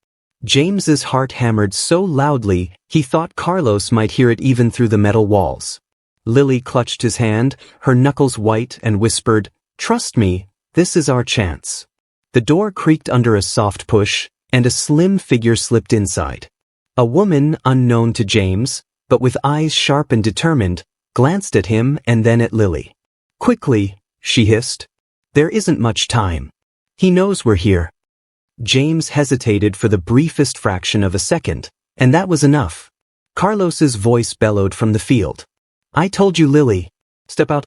James's heart hammered so loudly, he thought Carlos might hear it even through the metal walls. Lily clutched his hand, her knuckles white, and whispered, Trust me, this is our chance. The door creaked under a soft push, and a slim figure slipped inside. A woman unknown to James, but with eyes sharp and determined, glanced at him and then at Lily. Quickly, she hissed. There isn't much time. He knows we're here. James hesitated for the briefest fraction of a second, and that was enough. Carlos's voice bellowed from the field. I told you, Lily. Step out.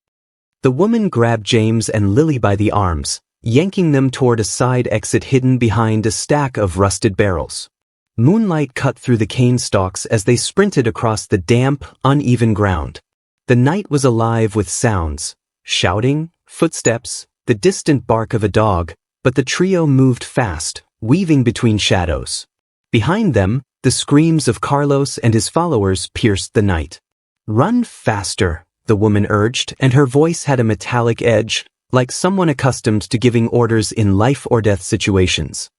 The woman grabbed James and Lily by the arms, yanking them toward a side exit hidden behind a stack of rusted barrels. Moonlight cut through the cane stalks as they sprinted across the damp, uneven ground. The night was alive with sounds, shouting, footsteps, the distant bark of a dog, but the trio moved fast, weaving between shadows. Behind them, the screams of Carlos and his followers pierced the night. Run faster, the woman urged, and her voice had a metallic edge, like someone accustomed to giving orders in life-or-death situations.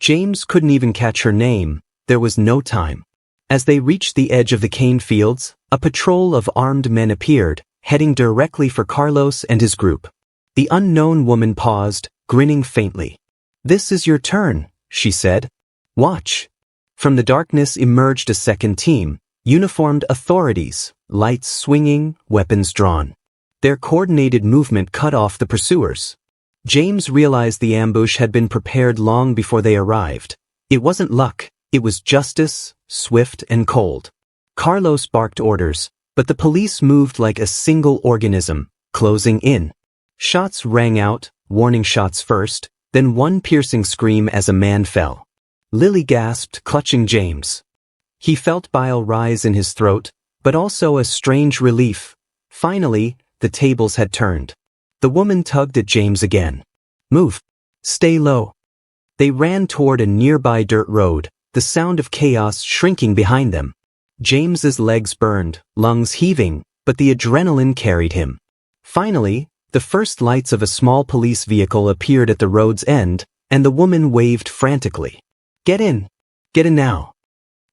James couldn't even catch her name. There was no time. As they reached the edge of the cane fields, a patrol of armed men appeared, heading directly for Carlos and his group. The unknown woman paused, grinning faintly. This is your turn, she said. Watch. From the darkness emerged a second team, uniformed authorities, lights swinging, weapons drawn. Their coordinated movement cut off the pursuers. James realized the ambush had been prepared long before they arrived. It wasn't luck, it was justice, swift and cold. Carlos barked orders, but the police moved like a single organism, closing in. Shots rang out, warning shots first, then one piercing scream as a man fell. Lily gasped, clutching James. He felt bile rise in his throat, but also a strange relief. Finally, the tables had turned. The woman tugged at James again. Move. Stay low. They ran toward a nearby dirt road, the sound of chaos shrinking behind them. James's legs burned, lungs heaving, but the adrenaline carried him. Finally, the first lights of a small police vehicle appeared at the road's end, and the woman waved frantically. Get in. Get in now.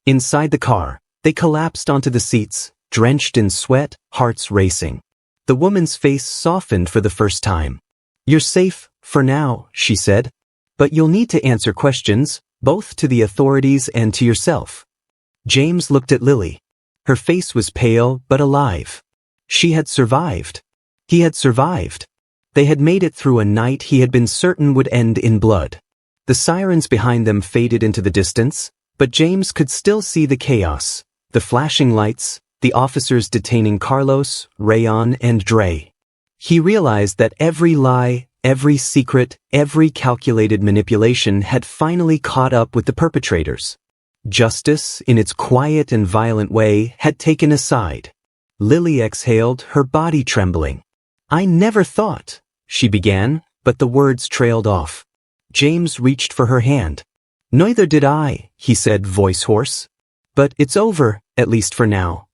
Inside the car, they collapsed onto the seats, drenched in sweat, hearts racing. The woman's face softened for the first time. You're safe, for now, she said. But you'll need to answer questions, both to the authorities and to yourself. James looked at Lily. Her face was pale but alive. She had survived. He had survived. They had made it through a night he had been certain would end in blood. The sirens behind them faded into the distance, but James could still see the chaos, the flashing lights, the officers detaining Carlos, Rayon, and Dre. He realized that every lie, every secret, every calculated manipulation had finally caught up with the perpetrators. Justice, in its quiet and violent way, had taken a side. Lily exhaled, her body trembling. "I never thought," she began, but the words trailed off. James reached for her hand. "Neither did I," he said, voice hoarse. "But it's over, at least for now."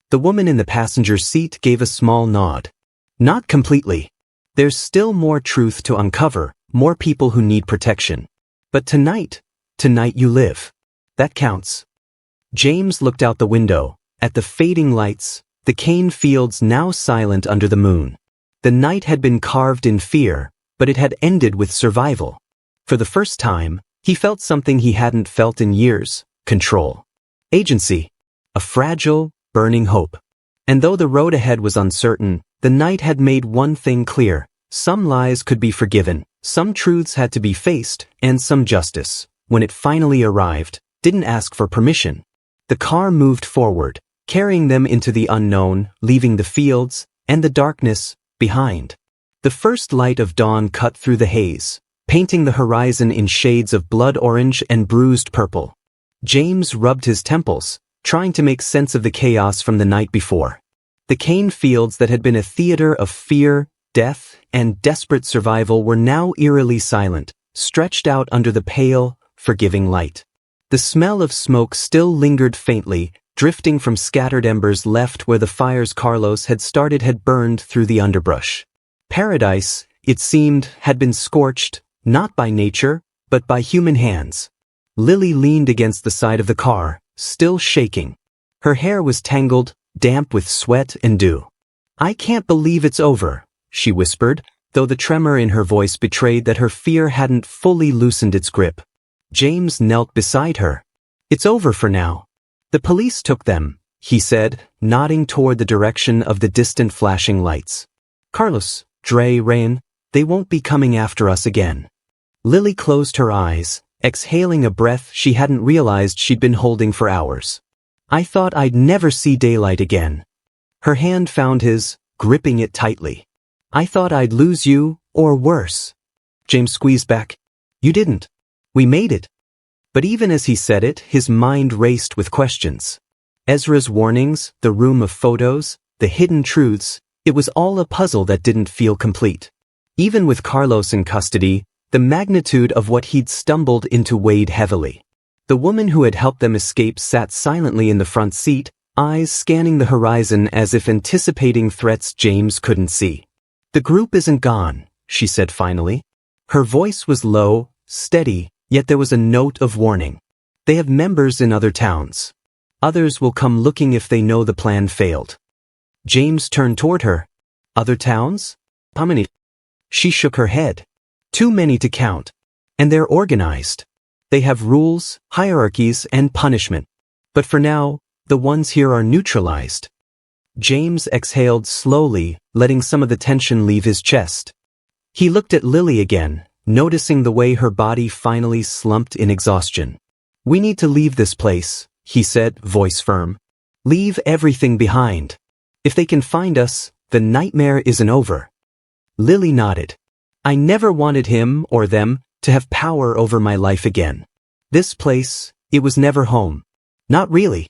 The woman in the passenger seat gave a small nod. "Not completely. There's still more truth to uncover, more people who need protection. But tonight you live. That counts." James looked out the window, at the fading lights, the cane fields now silent under the moon. The night had been carved in fear, but it had ended with survival. For the first time, he felt something he hadn't felt in years: control. Agency. A fragile, burning hope. And though the road ahead was uncertain, the night had made one thing clear: some lies could be forgiven, some truths had to be faced, and some justice, when it finally arrived, didn't ask for permission. The car moved forward, carrying them into the unknown, leaving the fields and the darkness behind. The first light of dawn cut through the haze, painting the horizon in shades of blood orange and bruised purple. James rubbed his temples, trying to make sense of the chaos from the night before. The cane fields that had been a theater of fear, death, and desperate survival were now eerily silent, stretched out under the pale, forgiving light. The smell of smoke still lingered faintly, drifting from scattered embers left where the fires Carlos had started had burned through the underbrush. Paradise, it seemed, had been scorched, not by nature, but by human hands. Lily leaned against the side of the car, still shaking. Her hair was tangled, damp with sweat and dew. "I can't believe it's over," she whispered, though the tremor in her voice betrayed that her fear hadn't fully loosened its grip. James knelt beside her. "It's over for now. The police took them," he said, nodding toward the direction of the distant flashing lights. "Carlos, Dre, Rain, they won't be coming after us again." Lily closed her eyes, exhaling a breath she hadn't realized she'd been holding for hours. "I thought I'd never see daylight again." Her hand found his, gripping it tightly. "I thought I'd lose you, or worse." James squeezed back. "You didn't. We made it." But even as he said it, his mind raced with questions. Ezra's warnings, the room of photos, the hidden truths, it was all a puzzle that didn't feel complete. Even with Carlos in custody, the magnitude of what he'd stumbled into weighed heavily. The woman who had helped them escape sat silently in the front seat, eyes scanning the horizon as if anticipating threats James couldn't see. "The group isn't gone," she said finally. Her voice was low, steady, yet there was a note of warning. "They have members in other towns. Others will come looking if they know the plan failed." James turned toward her. "Other towns? How many?" She shook her head. "Too many to count. And they're organized. They have rules, hierarchies, and punishment. But for now, the ones here are neutralized." James exhaled slowly, letting some of the tension leave his chest. He looked at Lily again, noticing the way her body finally slumped in exhaustion. "We need to leave this place," he said, voice firm. "Leave everything behind. If they can find us, the nightmare isn't over." Lily nodded. "I never wanted him, or them, to have power over my life again. This place, it was never home. Not really."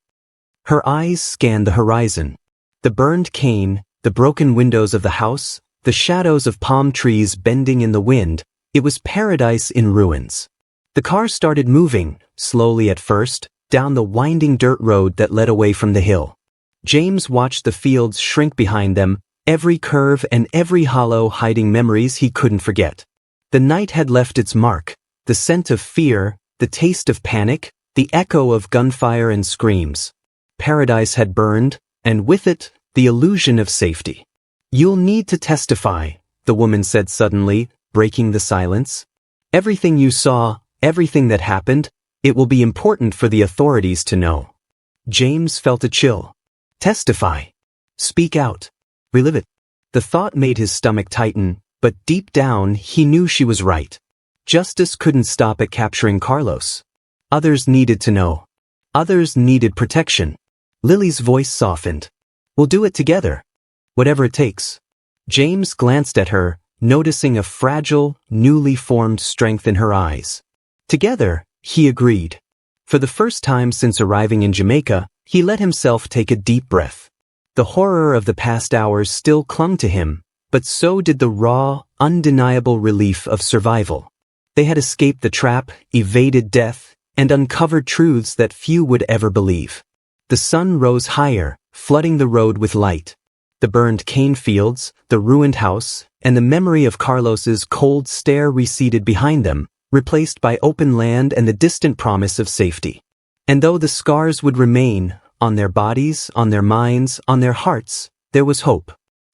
Her eyes scanned the horizon. The burned cane, the broken windows of the house, the shadows of palm trees bending in the wind, it was paradise in ruins. The car started moving, slowly at first, down the winding dirt road that led away from the hill. James watched the fields shrink behind them, every curve and every hollow hiding memories he couldn't forget. The night had left its mark, the scent of fear, the taste of panic, the echo of gunfire and screams. Paradise had burned, and with it, the illusion of safety. "You'll need to testify," the woman said suddenly, breaking the silence. "Everything you saw, everything that happened, it will be important for the authorities to know." James felt a chill. Testify. Speak out. Relive it. The thought made his stomach tighten, But deep down, he knew she was right. Justice couldn't stop at capturing Carlos. Others needed to know. Others needed protection. Lily's voice softened. We'll do it together. Whatever it takes. James glanced at her, noticing a fragile, newly formed strength in her eyes. Together, he agreed. For the first time since arriving in Jamaica, he let himself take a deep breath. The horror of the past hours still clung to him, but so did the raw, undeniable relief of survival. They had escaped the trap, evaded death, and uncovered truths that few would ever believe. The sun rose higher, flooding the road with light. The burned cane fields, the ruined house, and the memory of Carlos's cold stare receded behind them, replaced by open land and the distant promise of safety. And though the scars would remain, on their bodies, on their minds, on their hearts, there was hope.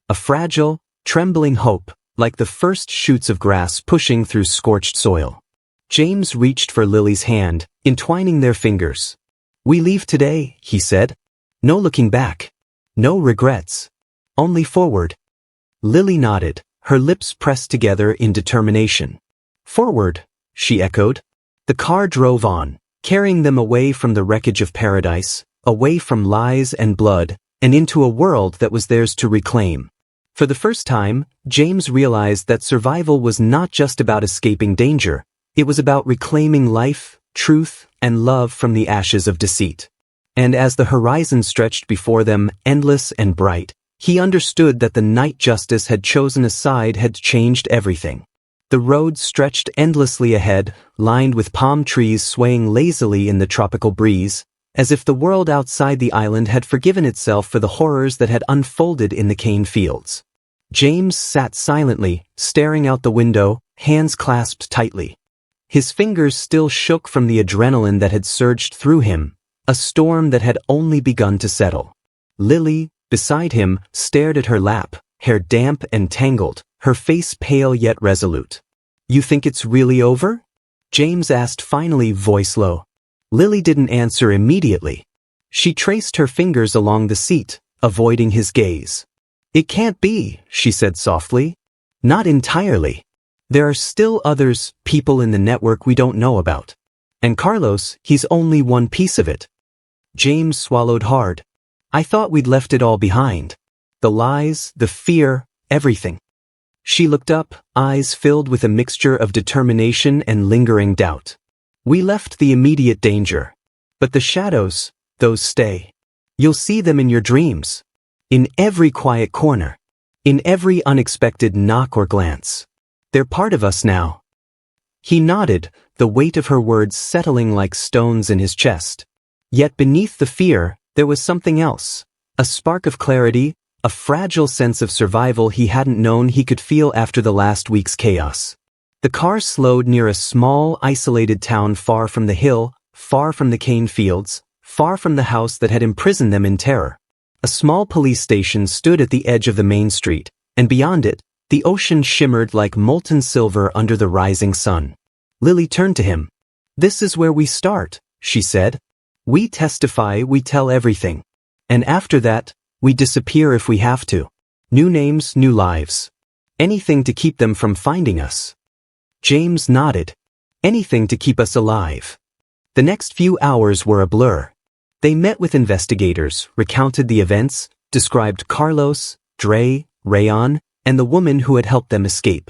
A fragile, trembling hope, like the first shoots of grass pushing through scorched soil. James reached for Lily's hand, entwining their fingers. We leave today, he said. No looking back. No regrets. Only forward. Lily nodded, her lips pressed together in determination. Forward, she echoed. The car drove on, carrying them away from the wreckage of paradise, away from lies and blood, and into a world that was theirs to reclaim. For the first time, James realized that survival was not just about escaping danger, it was about reclaiming life, truth, and love from the ashes of deceit. And as the horizon stretched before them, endless and bright, he understood that the night justice had chosen a side had changed everything. The road stretched endlessly ahead, lined with palm trees swaying lazily in the tropical breeze, as if the world outside the island had forgiven itself for the horrors that had unfolded in the cane fields. James sat silently, staring out the window, hands clasped tightly. His fingers still shook from the adrenaline that had surged through him, a storm that had only begun to settle. Lily, beside him, stared at her lap, hair damp and tangled, her face pale yet resolute. You think it's really over? James asked finally, voice low. Lily didn't answer immediately. She traced her fingers along the seat, avoiding his gaze. It can't be, she said softly. Not entirely. There are still others, people in the network we don't know about. And Carlos, he's only one piece of it. James swallowed hard. I thought we'd left it all behind. The lies, the fear, everything. She looked up, eyes filled with a mixture of determination and lingering doubt. We left the immediate danger. But the shadows, those stay. You'll see them in your dreams. In every quiet corner. In every unexpected knock or glance. They're part of us now. He nodded, the weight of her words settling like stones in his chest. Yet beneath the fear, there was something else. A spark of clarity, a fragile sense of survival he hadn't known he could feel after the last week's chaos. The car slowed near a small, isolated town far from the hill, far from the cane fields, far from the house that had imprisoned them in terror. A small police station stood at the edge of the main street, and beyond it, the ocean shimmered like molten silver under the rising sun. Lily turned to him. This is where we start, she said. We testify, we tell everything. And after that, we disappear if we have to. New names, new lives. Anything to keep them from finding us. James nodded. Anything to keep us alive. The next few hours were a blur. They met with investigators, recounted the events, described Carlos, Dre, Rayon, and the woman who had helped them escape.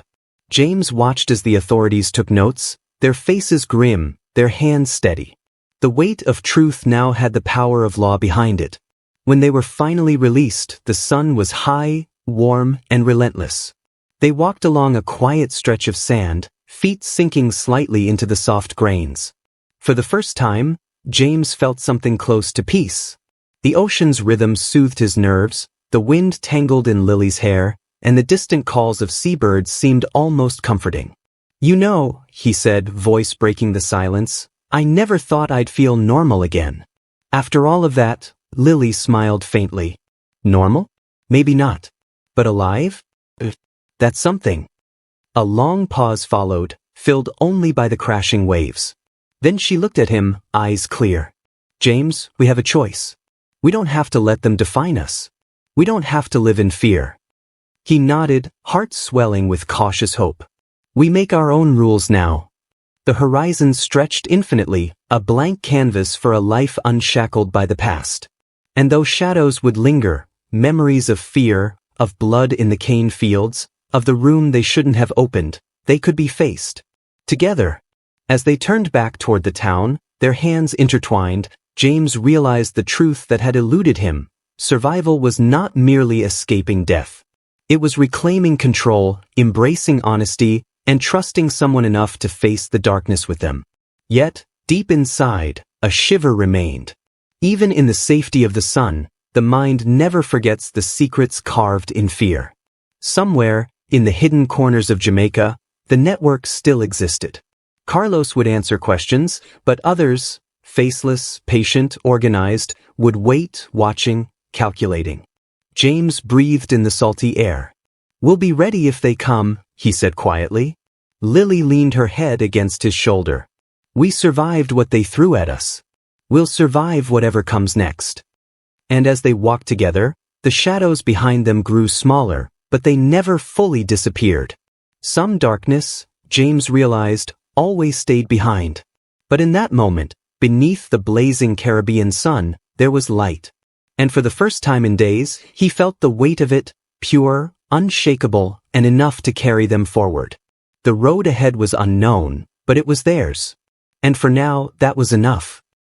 James watched as the authorities took notes, their faces grim, their hands steady. The weight of truth now had the power of law behind it. When they were finally released, the sun was high, warm, and relentless. They walked along a quiet stretch of sand, feet sinking slightly into the soft grains. For the first time, James felt something close to peace. The ocean's rhythm soothed his nerves, the wind tangled in Lily's hair, and the distant calls of seabirds seemed almost comforting. You know, he said, voice breaking the silence, I never thought I'd feel normal again. After all of that, Lily smiled faintly. Normal? Maybe not. But alive? That's something. A long pause followed, filled only by the crashing waves. Then she looked at him, eyes clear. James, we have a choice. We don't have to let them define us. We don't have to live in fear. He nodded, heart swelling with cautious hope. We make our own rules now. The horizon stretched infinitely, a blank canvas for a life unshackled by the past. And though shadows would linger, memories of fear, of blood in the cane fields, of the room they shouldn't have opened, they could be faced. Together. As they turned back toward the town, their hands intertwined, James realized the truth that had eluded him. Survival was not merely escaping death. It was reclaiming control, embracing honesty, and trusting someone enough to face the darkness with them. Yet, deep inside, a shiver remained. Even in the safety of the sun, the mind never forgets the secrets carved in fear. Somewhere, in the hidden corners of Jamaica, the network still existed. Carlos would answer questions, but others, faceless, patient, organized, would wait, watching, calculating. James breathed in the salty air. We'll be ready if they come, he said quietly. Lily leaned her head against his shoulder. We survived what they threw at us. We'll survive whatever comes next. And as they walked together, the shadows behind them grew smaller, but they never fully disappeared. Some darkness, James realized, always stayed behind. But in that moment, beneath the blazing Caribbean sun, there was light. And for the first time in days, he felt the weight of it, pure, unshakable, and enough to carry them forward. The road ahead was unknown, but it was theirs. And for now, that was enough.